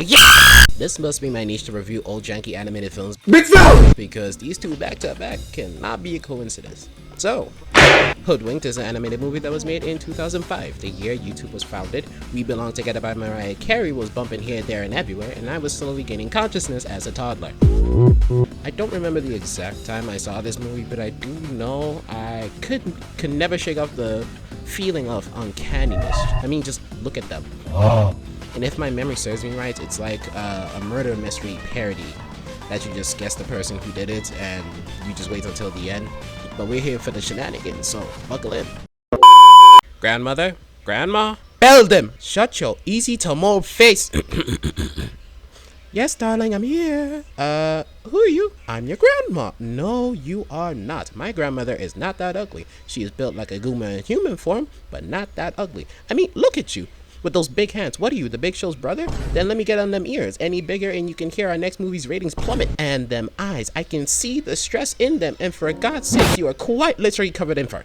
yeah! This must be my niche to review old janky animated films, because these two back to back cannot be a coincidence. So, Hoodwinked is an animated movie that was made in 2005, the year YouTube was founded. We Belong Together by Mariah Carey was bumping here, there, and everywhere, and I was slowly gaining consciousness as a toddler. I don't remember the exact time I saw this movie, but I do know I could never shake off the feeling of uncanniness. I mean, just look at them. And if my memory serves me right, it's like a murder mystery parody that you just guess the person who did it and you just wait until the end. But we're here for the shenanigans, so buckle in. Grandmother? Grandma? Build him! Shut your easy to mold face! Yes, darling, I'm here. Who are you? I'm your grandma. No, you are not. My grandmother is not that ugly. She is built like a Goomba in human form, but not that ugly. I mean, look at you. With those big hands, what are you, the Big Show's brother? Then let me get on them ears. Any bigger and you can hear our next movie's ratings plummet. And them eyes, I can see the stress in them. And for God's sake, you are quite literally covered in fur.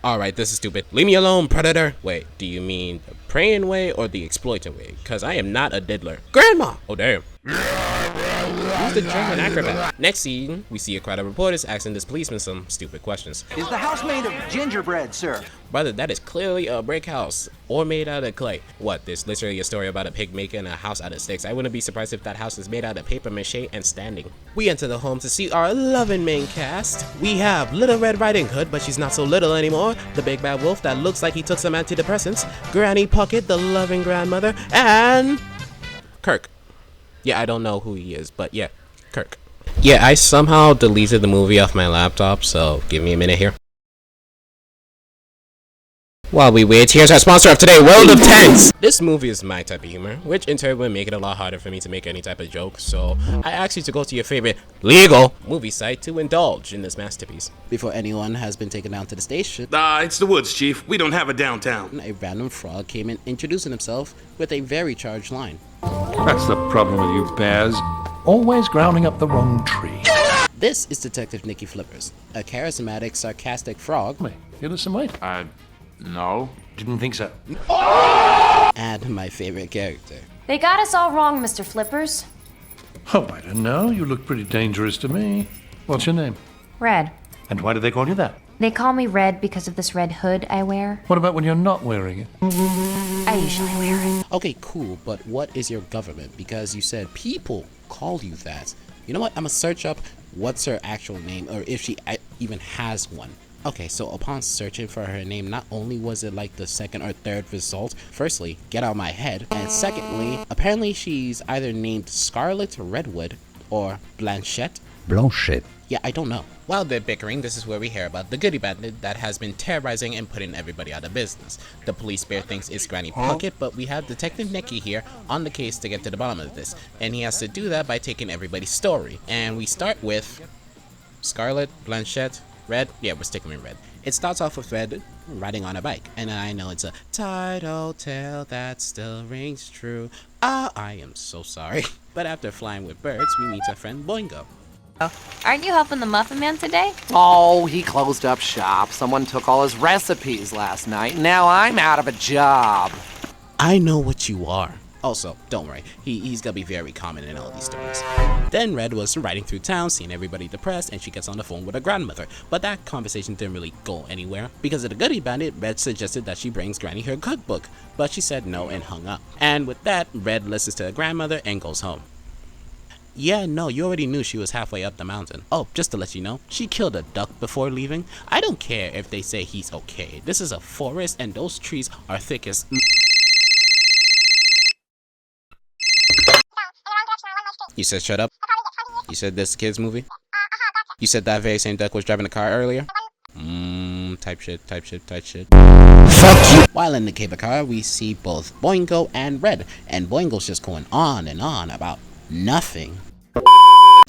Alright, this is stupid. Leave me alone, predator. Wait, do you mean the praying way or the exploiting way? Cause I am not a diddler. Grandma! Oh damn. Who's the German acrobat? Next scene, we see a crowd of reporters asking this policeman some stupid questions. Is the house made of gingerbread, sir? Brother, that is clearly a brick house, or made out of clay. What, there's literally a story about a pig making a house out of sticks. I wouldn't be surprised if that house is made out of paper mache and standing. We enter the home to see our loving main cast. We have Little Red Riding Hood, but she's not so little anymore. The big bad wolf that looks like he took some antidepressants. Granny Puckett, the loving grandmother, and Kirk. Yeah, I don't know who he is, but yeah, Kirk. Yeah, I somehow deleted the movie off my laptop, so give me a minute here. While we wait, here's our sponsor of today, World of Tanks! This movie is my type of humor, which in turn would make it a lot harder for me to make any type of joke, so I asked you to go to your favorite legal movie site to indulge in this masterpiece. Before anyone has been taken down to the station, It's the woods, Chief. We don't have a downtown. a random frog came in introducing himself with a very charged line. That's the problem with you bears. Always grounding up the wrong tree. This is Detective Nicky Flippers, a charismatic, sarcastic frog. Wait, you listen, mate? No. Didn't think so. And my favorite character. They got us all wrong, Mr. Flippers. Oh, I don't know. You look pretty dangerous to me. What's your name? Red. And why do they call you that? They call me Red because of this red hood I wear. What about when you're not wearing it? I usually wear it. Okay, cool, but what is your government? Because you said people call you that. You know what? I'm gonna search up what's her actual name, or if she even has one. Okay, so upon searching for her name, not only was it like the second or third result, firstly, get out of my head, and secondly, apparently she's either named Scarlet Redwood or Blanchette. Yeah, I don't know. While they're bickering, this is where we hear about the goody bandit that has been terrorizing and putting everybody out of business. The police bear thinks it's Granny Puckett, but we have Detective Nicky here on the case to get to the bottom of this, and he has to do that by taking everybody's story. And we start with Scarlet, Blanchette, Red. Yeah, we're sticking with Red. It starts off with Red riding on a bike, and I know it's a title tale that still rings true. I am so sorry. But after flying with birds, we meet our friend Boingo. Aren't you helping the Muffin Man today? Oh, he closed up shop. Someone took all his recipes last night. Now I'm out of a job. I know what you are. Also, don't worry, he's gonna be very common in all these stories. Then Red was riding through town, seeing everybody depressed, and she gets on the phone with her grandmother. But that conversation didn't really go anywhere. Because of the goody bandit, Red suggested that she brings Granny her cookbook, but she said no and hung up. And with that, Red listens to her grandmother and goes home. Yeah, no, you already knew she was halfway up the mountain. Oh, just to let you know, she killed a duck before leaving. I don't care if they say he's okay. This is a forest and those trees are thick as... You said shut up? You said this kid's movie? You said that very same duck was driving a car earlier? Type shit. Fuck you! While in the cable car, we see both Boingo and Red, and Boingo's just going on and on about nothing.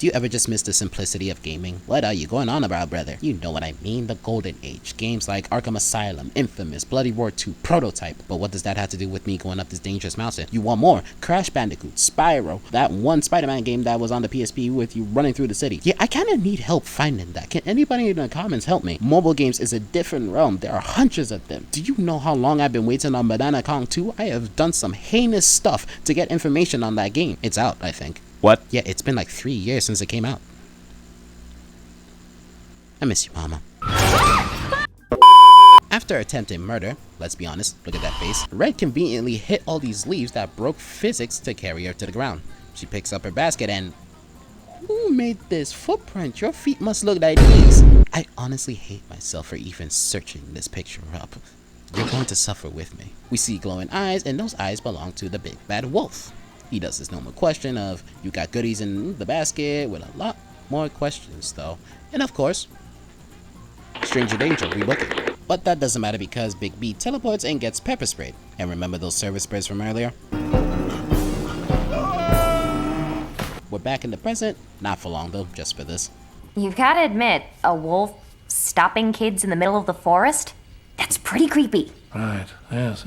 Do you ever just miss the simplicity of gaming? What are you going on about, brother? You know what I mean, the golden age. Games like Arkham Asylum, Infamous, Bloody Roar 2, Prototype. But what does that have to do with me going up this dangerous mountain? You want more? Crash Bandicoot, Spyro, that one Spider-Man game that was on the PSP with you running through the city. Yeah, I kinda need help finding that. Can anybody in the comments help me? Mobile games is a different realm. There are hundreds of them. Do you know how long I've been waiting on Banana Kong 2? I have done some heinous stuff to get information on that game. It's out, I think. What? Yeah, it's been like 3 years since it came out. I miss you, Mama. After attempting murder, let's be honest, look at that face, Red conveniently hit all these leaves that broke physics to carry her to the ground. She picks up her basket and... Who made this footprint? Your feet must look like these. I honestly hate myself for even searching this picture up. You're going to suffer with me. We see glowing eyes, and those eyes belong to the big bad wolf. He does his normal question of, you got goodies in the basket, with a lot more questions though. And of course, stranger danger, rebook it. But that doesn't matter because Big B teleports and gets pepper sprayed. And remember those service sprays from earlier? We're back in the present, not for long though, just for this. You've gotta admit, a wolf stopping kids in the middle of the forest? That's pretty creepy. Right, yes.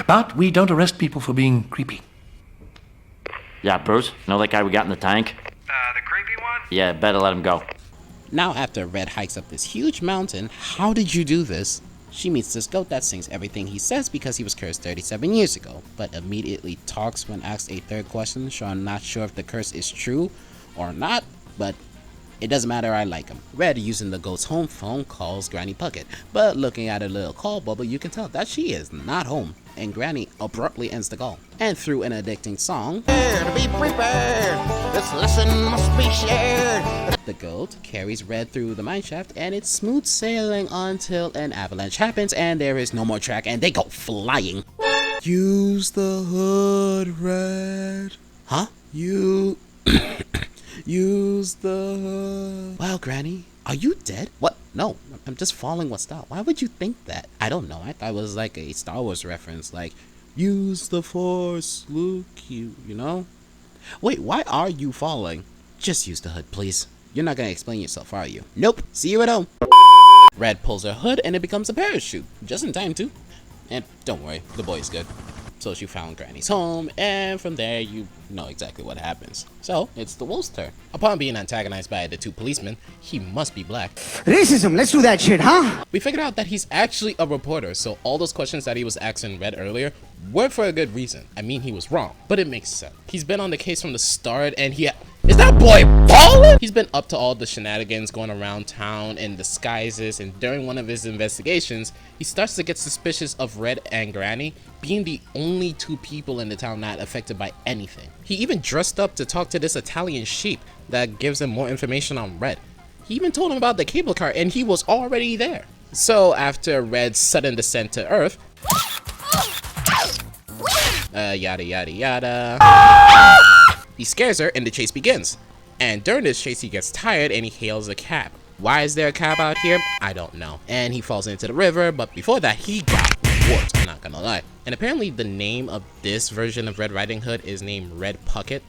But we don't arrest people for being creepy. Yeah, Bruce, know that guy we got in the tank? The creepy one? Yeah, better let him go. Now after Red hikes up this huge mountain, how did you do this? She meets this goat that sings everything he says because he was cursed 37 years ago, but immediately talks when asked a third question, so I'm not sure if the curse is true or not, but it doesn't matter, I like him. Red, using the goat's home phone, calls Granny Puckett, but looking at her little call bubble, you can tell that she is not home, and Granny abruptly ends the call. And through an addicting song, To be prepared, this lesson must be shared. the goat carries Red through the mineshaft, and it's smooth sailing until an avalanche happens, and there is no more track, and they go flying. Use the hood, Red. Huh? Use the hood. Wow, Granny, are you dead? What? No, I'm just following what's up. Why would you think that? I don't know. I thought it was like a Star Wars reference, like, use the Force, Luke, you know? Wait, why are you falling? Just use the hood, please. You're not gonna explain yourself, are you? Nope. See you at home. Red pulls her hood and it becomes a parachute. Just in time, too. And don't worry, the boy's good. So she found Granny's home, and from there you know exactly what happens. So it's the wolf's turn. Upon being antagonized by the two policemen, he must be black. Racism, let's do that shit, huh? We figured out that he's actually a reporter, so all those questions that he was asking Red earlier were for a good reason. I mean, he was wrong, but it makes sense. He's been on the case from the start, and is that boy ballin'? He's been up to all the shenanigans going around town in disguises, and during one of his investigations, he starts to get suspicious of Red and Granny being the only two people in the town not affected by anything. He even dressed up to talk to this Italian sheep that gives him more information on Red. He even told him about the cable car, and he was already there. So after Red's sudden descent to Earth, yada yada yada, he scares her and the chase begins. And during this chase he gets tired and he hails a cab. Why is there a cab out here? I don't know. And he falls into the river, but before that he got whooped, I'm not gonna lie. And apparently the name of this version of Red Riding Hood is named Red Puckett.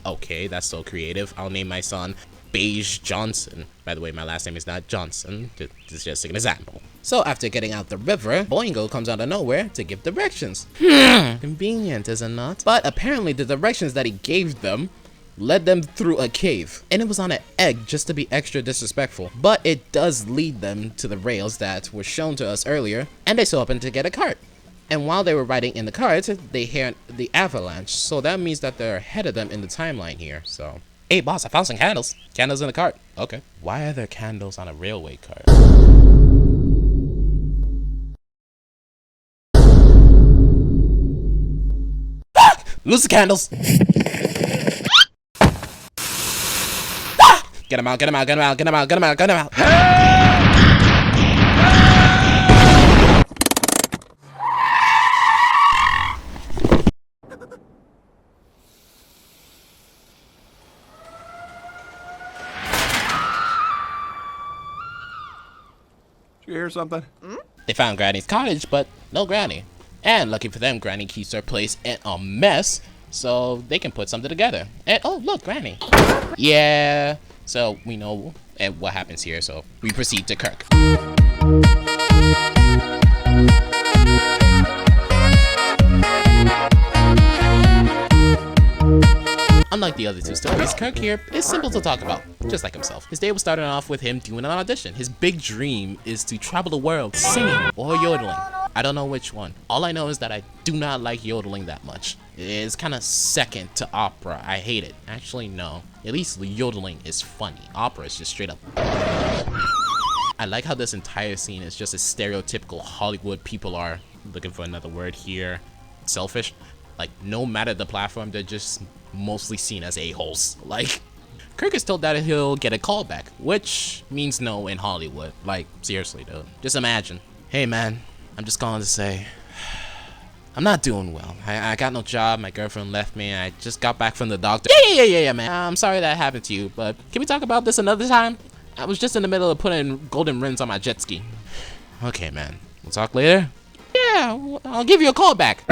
Okay, that's so creative. I'll name my son Beige Johnson. By the way, my last name is not Johnson. This is just an example. So after getting out the river, Boingo comes out of nowhere to give directions. Convenient, is it not? But apparently the directions that he gave them led them through a cave. And it was on an egg, just to be extra disrespectful. But it does lead them to the rails that were shown to us earlier. And they so happen to get a cart. And while they were riding in the cart, they hear the avalanche. So that means that they're ahead of them in the timeline here, so... Hey boss, I found some candles. Candles in the cart. Okay. Why are there candles on a railway cart? Ah! Lose the candles! Ah! Get him out, get him out, get him out, get him out, get him out, get him out! Did you hear something? They found Granny's cottage, but no Granny. And lucky for them, Granny keeps her place in a mess, so they can put something together. And oh, look, Granny. Yeah, so we know what happens here, so we proceed to Kirk. Unlike the other two stories, Kirk here is simple to talk about, just like himself. His day was starting off with him doing an audition. His big dream is to travel the world singing or yodeling. I don't know which one. All I know is that I do not like yodeling that much. It's kind of second to opera. I hate it. Actually, no. At least yodeling is funny. Opera is just straight up. I like how this entire scene is just as stereotypical Hollywood people are. Looking for another word here. Selfish. Like, no matter the platform, they're just mostly seen as a-holes. Like, Kirk is told that he'll get a call back, which means no in Hollywood. Like, seriously, dude. Just imagine. Hey, man, I'm just calling to say I'm not doing well. I got no job. My girlfriend left me. I just got back from the doctor. Yeah, man. I'm sorry that happened to you, but can we talk about this another time? I was just in the middle of putting golden rims on my jet ski. Okay, man. We'll talk later? Yeah, I'll give you a call back.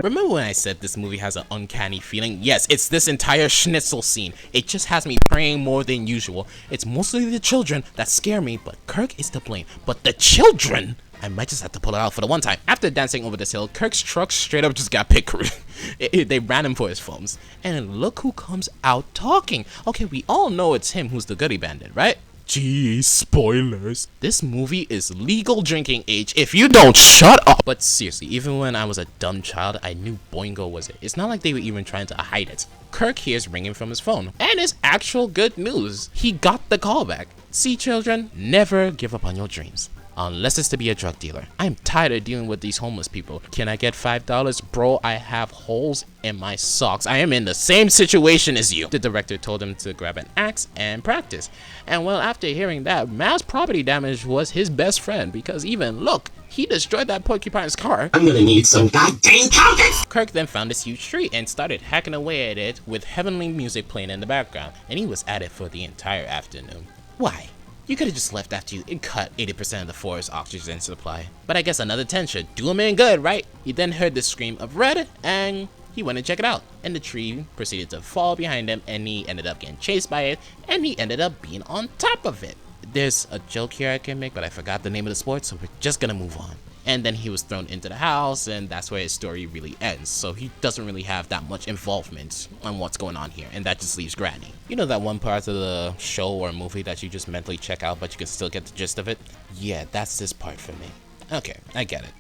Remember when I said this movie has an uncanny feeling? Yes, it's this entire schnitzel scene. It just has me praying more than usual. It's mostly the children that scare me, but Kirk is to blame. But the children? I might just have to pull it out for the one time. After dancing over this hill, Kirk's truck straight up just got pickered. They ran him for his phones. And look who comes out talking. Okay, we all know it's him who's the goody bandit, right? Gee, spoilers. This movie is legal drinking age if you don't shut up. But seriously, even when I was a dumb child, I knew Boingo was it. It's not like they were even trying to hide it. Kirk hears ringing from his phone, and it's actual good news. He got the call back. See, children, never give up on your dreams. Unless it's to be a drug dealer. I'm tired of dealing with these homeless people. Can I get $5? Bro, I have holes in my socks. I am in the same situation as you. The director told him to grab an axe and practice. And well, after hearing that, mass property damage was his best friend because even, look, he destroyed that porcupine's car. I'm gonna need some goddamn counters! Kirk then found this huge tree and started hacking away at it with heavenly music playing in the background. And he was at it for the entire afternoon. Why? You could have just left after you cut 80% of the forest's oxygen supply. But I guess another 10 should do him in good, right? He then heard the scream of Red, and he went and checked it out. And the tree proceeded to fall behind him, and he ended up getting chased by it, and he ended up being on top of it. There's a joke here I can make, but I forgot the name of the sport, so we're just gonna move on. And then he was thrown into the house, and that's where his story really ends. So he doesn't really have that much involvement on what's going on here, and that just leaves Granny. You know that one part of the show or movie that you just mentally check out, but you can still get the gist of it? Yeah, that's this part for me. Okay, I get it.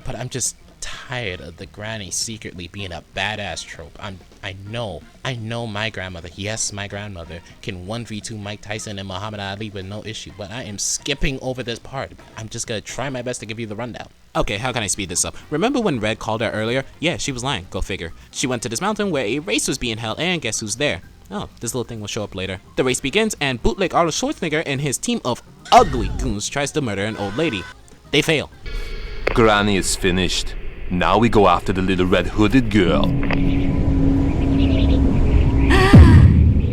But I'm just tired of the Granny secretly being a badass trope. I know my grandmother, yes, my grandmother, can 1v2 Mike Tyson and Muhammad Ali with no issue, but I am skipping over this part. I'm just gonna try my best to give you the rundown. Okay, how can I speed this up? Remember when Red called her earlier? Yeah, she was lying, go figure. She went to this mountain where a race was being held, and guess who's there? Oh, this little thing will show up later. The race begins, and bootleg Arnold Schwarzenegger and his team of ugly goons tries to murder an old lady. They fail. Granny is finished. Now we go after the little red hooded girl.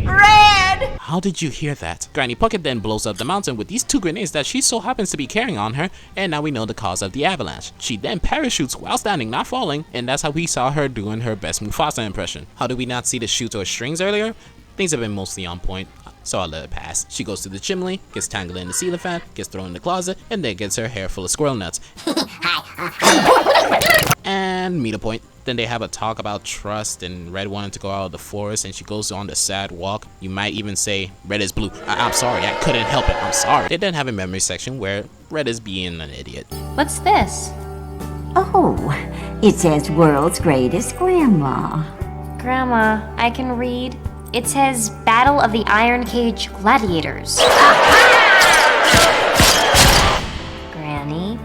Red! How did you hear that? Granny Puckett then blows up the mountain with these 2 grenades that she so happens to be carrying on her, and now we know the cause of the avalanche. She then parachutes while standing, not falling, and that's how we saw her doing her best Mufasa impression. How did we not see the chutes or strings earlier? Things have been mostly on point, so I'll let it pass. She goes to the chimney, gets tangled in the ceiling fan, gets thrown in the closet, and then gets her hair full of squirrel nuts. And meet a point. Then they have a talk about trust and Red wanted to go out of the forest and she goes on the sad walk. You might even say Red is blue. I'm sorry, I couldn't help it. I'm sorry. They then have a memory section where Red is being an idiot. What's this? Oh, it says world's greatest grandma. Grandma, I can read. It says Battle of the Iron Cage Gladiators. Granny?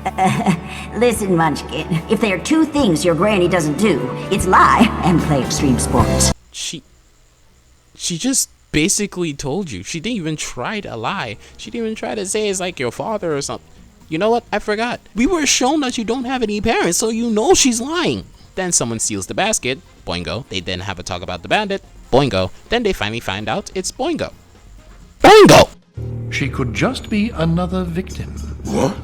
Listen, Munchkin, if there are 2 things your granny doesn't do, it's lie and play extreme sports. She just basically told you. She didn't even try to lie. She didn't even try to say it's like your father or something. You know what? I forgot. We were shown that you don't have any parents, so you know she's lying. Then someone steals the basket. Boingo. They then have a talk about the bandit. Boingo. Then they finally find out it's Boingo. Boingo! She could just be another victim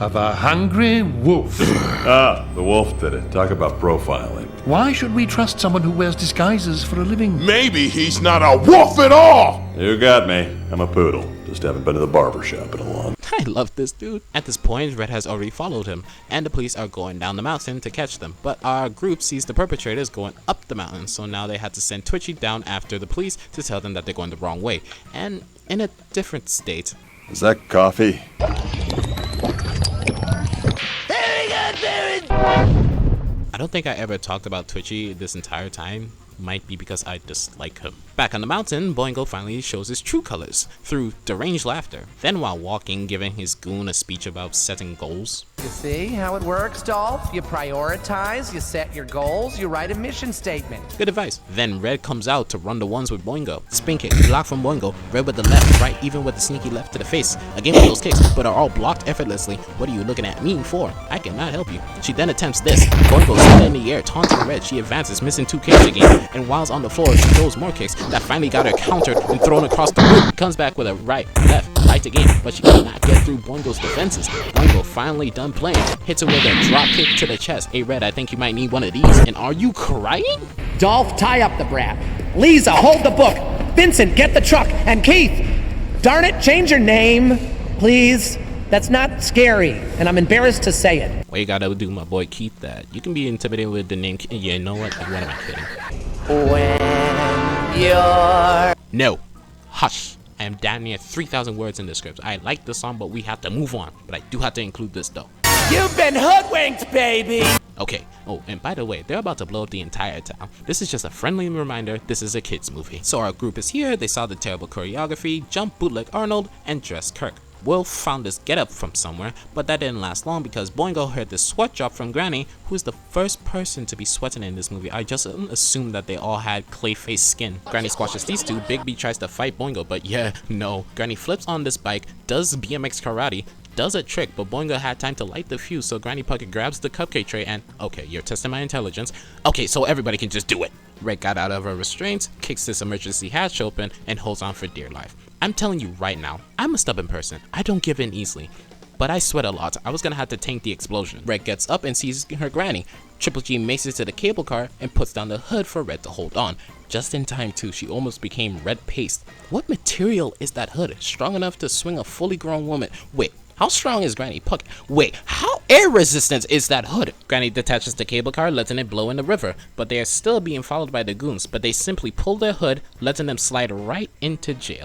of a hungry wolf. Ah, the wolf did it. Talk about profiling. Why should we trust someone who wears disguises for a living? Maybe he's not a wolf at all! You got me. I'm a poodle. Just haven't been to the barber shop in a long time. I love this dude. At this point, Red has already followed him, and the police are going down the mountain to catch them. But our group sees the perpetrators going up the mountain, so now they had to send Twitchy down after the police to tell them that they're going the wrong way, and in a different state. Is that coffee? I don't think I ever talked about Twitchy this entire time. Might be because I dislike him. Back on the mountain, Boingo finally shows his true colors through deranged laughter. Then while walking, giving his goon a speech about setting goals. You see how it works, Dolph? You prioritize, you set your goals, you write a mission statement. Good advice. Then Red comes out to run the ones with Boingo. Spin kick, block from Boingo. Red with the left, right, even with the sneaky left to the face. Again with those kicks, but are all blocked effortlessly. What are you looking at me for? I cannot help you. She then attempts this. Boingo is in the air, taunting Red. She advances, missing 2 kicks again. And whilst on the floor, she throws more kicks that finally got her countered and thrown across the room. Comes back with a right, left, right again, but she cannot get through Boingo's defenses. Boingo finally done playing, hits her with a drop kick to the chest. Hey Red, I think you might need one of these. And are you crying? Dolph, tie up the brat. Lisa, hold the book. Vincent, get the truck. And Keith, darn it, change your name, please. That's not scary, and I'm embarrassed to say it. Well, you gotta do my boy Keith that. You can be intimidated with the name. Yeah, you know what? What am I kidding? When you're... No. Hush. I am damn near 3,000 words in the script. I like the song, but we have to move on. But I do have to include this, though. You've been hoodwinked, baby! Okay. Oh, and by the way, they're about to blow up the entire town. This is just a friendly reminder, this is a kids movie. So our group is here, they saw the terrible choreography, jump bootleg Arnold, and dress Kirk. Wolf found this getup from somewhere, but that didn't last long because Boingo heard this sweat drop from Granny, who is the first person to be sweating in this movie. I just assumed that they all had clay-face skin. Granny squashes these two, Big B tries to fight Boingo, but yeah, no. Granny flips on this bike, does BMX karate, does a trick, but Boingo had time to light the fuse, so Granny Puckett grabs the cupcake tray and, okay, you're testing my intelligence. Okay, so everybody can just do it. Red got out of her restraints, kicks this emergency hatch open, and holds on for dear life. I'm telling you right now, I'm a stubborn person. I don't give in easily. But I sweat a lot. I was gonna have to tank the explosion. Red gets up and sees her Granny. Triple G maces to the cable car and puts down the hood for Red to hold on. Just in time too, she almost became red paste. What material is that hood? Strong enough to swing a fully grown woman? Wait, how strong is Granny Puckett? Wait, how air resistant is that hood? Granny detaches the cable car, letting it blow in the river, but they are still being followed by the goons, but they simply pull their hood, letting them slide right into jail.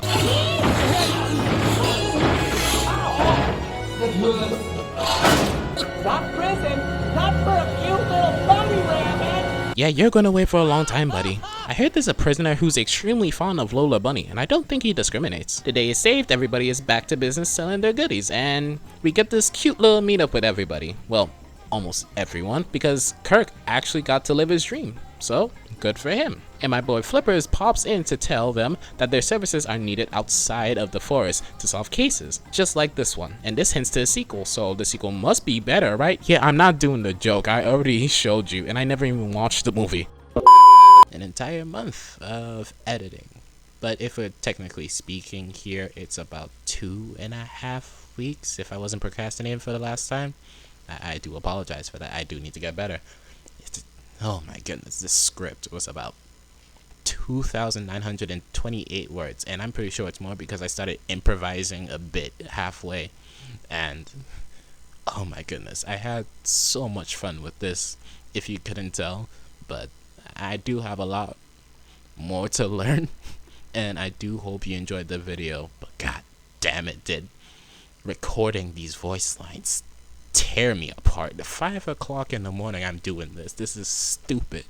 Not prison, not for a cute little bunny rabbit. Yeah, you're gonna wait for a long time, buddy. I heard there's a prisoner who's extremely fond of Lola Bunny, and I don't think he discriminates. The day is saved, everybody is back to business selling their goodies, and we get this cute little meetup with everybody. Well, almost everyone, because Kirk actually got to live his dream. So, good for him. And my boy Flippers pops in to tell them that their services are needed outside of the forest to solve cases, just like this one. And this hints to a sequel, so the sequel must be better, right? Yeah, I'm not doing the joke. I already showed you, and I never even watched the movie. An entire month of editing. But if we're technically speaking here, it's about 2.5 weeks if I wasn't procrastinating for the last time. I do apologize for that. I do need to get better. Oh my goodness, this script was about 2,928 words, and I'm pretty sure it's more because I started improvising a bit halfway, and oh my goodness, I had so much fun with this, if you couldn't tell, but I do have a lot more to learn, and I do hope you enjoyed the video, but god damn it, did recording these voice lines tear me apart. At 5 o'clock in the morning I'm doing this. This is stupid.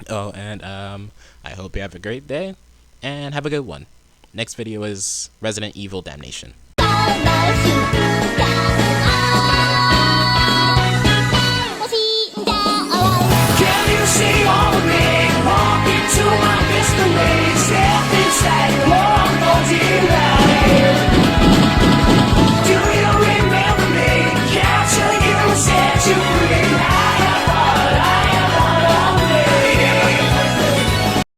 Oh, and I hope you have a great day and have a good one. Next video is Resident Evil Damnation. Can you see